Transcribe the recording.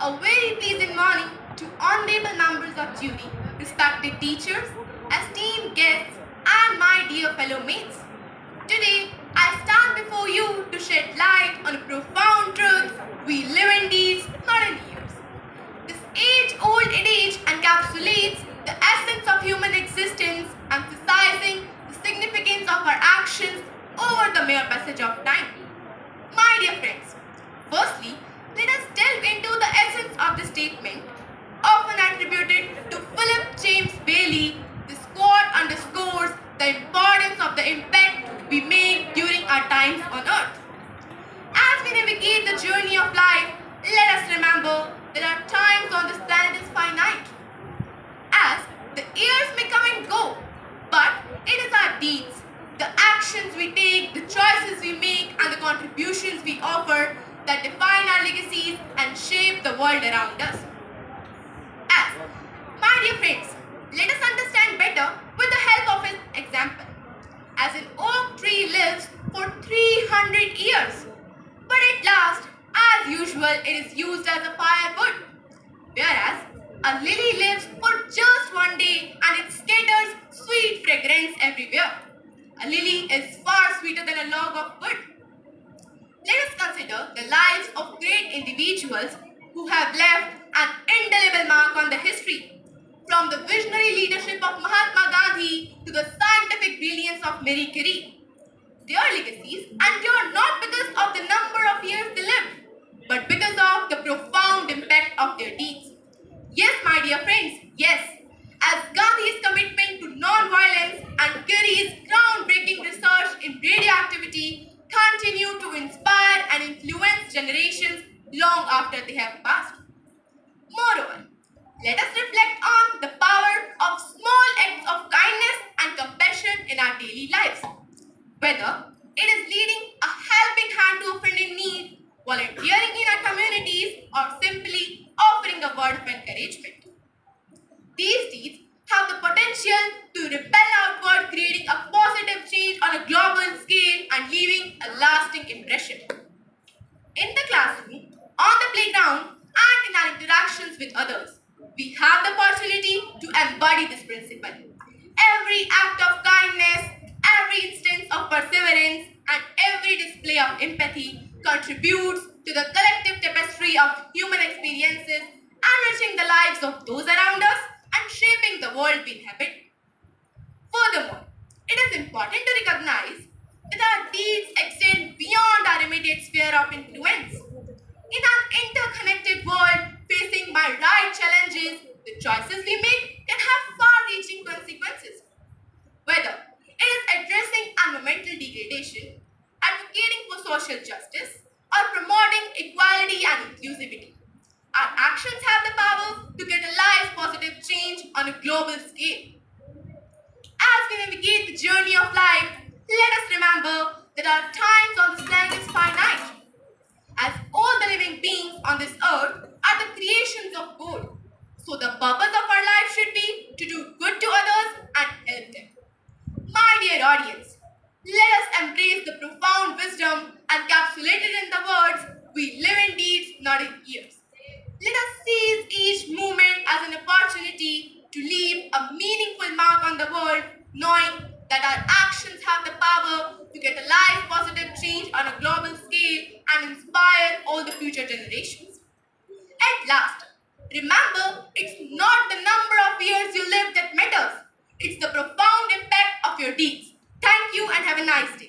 A very pleasant morning to honorable members of jury, respected teachers, esteemed guests, and my dear fellow mates. Today, I stand before you to shed light on a profound truth: we live in deeds, not in years. This age-old adage encapsulates the essence of human existence, emphasizing the significance of our actions over the mere passage of time. My dear friends, firstly, let us delve into the essence of the statement, often attributed to Philip James Bailey. This quote underscores the importance of the impact we make during our times on earth. As we navigate the journey of life, let us remember that our times on this planet is finite. As the years may come and go, but it is our deeds, the actions we take, the choices we make, and the contributions we offer that define our legacies and shape the world around us. As, my dear friends, let us understand better with the help of an example. As an oak tree lives for 300 years, but at last, as usual, it is used as a firewood. Whereas, a lily lives for just one day and it scatters sweet fragrance everywhere. A lily is far sweeter than a log of wood. Let us consider the lives of great individuals who have left an indelible mark on the history. From the visionary leadership of Mahatma Gandhi to the scientific brilliance of Marie Curie. Their legacies endure not because of the number of years they lived, but because of the profound impact of their deeds. Yes, my dear friends, yes. As Gandhi's commitment to non-violence and Curie's groundbreaking research in radioactivity continue to inspire and influence generations long after they have passed. Moreover, let us reflect on the power of small acts of kindness and compassion in our daily lives. Whether it is leading a helping hand to a friend in need, volunteering in our communities, or simply offering a word of encouragement. These deeds have the potential to repel outward, creating a positive change on a global scale and leaving a lasting impression. In the classroom, on the playground, and in our interactions with others, we have the opportunity to embody this principle. Every act of kindness, every instance of perseverance, and every display of empathy contributes to the collective tapestry of human experiences, enriching the lives of those around us and shaping the world we inhabit. Furthermore, it is important to recognize that our deeds extend beyond our immediate sphere of influence. In an interconnected world facing by right challenges, the choices we make can have far-reaching consequences. Whether it is addressing environmental degradation, advocating for social justice, or promoting equality and inclusivity, our actions have the power to catalyze positive change on a global scale. As we navigate the journey of life, let us remember that our times on this planet is finite, as all the living beings on this earth are the creations of God. So the purpose of our life should be to do good to others and help them. My dear audience, let us embrace the profound wisdom encapsulated in the words, we live in deeds, not in years. Let us seize each moment as an opportunity to leave a meaningful mark on the world, knowing that our actions have the power to catalyze positive change on a global scale and inspire all the future generations. At last, remember, it's not the number of years you live that matters. It's the profound impact of your deeds. Thank you and have a nice day.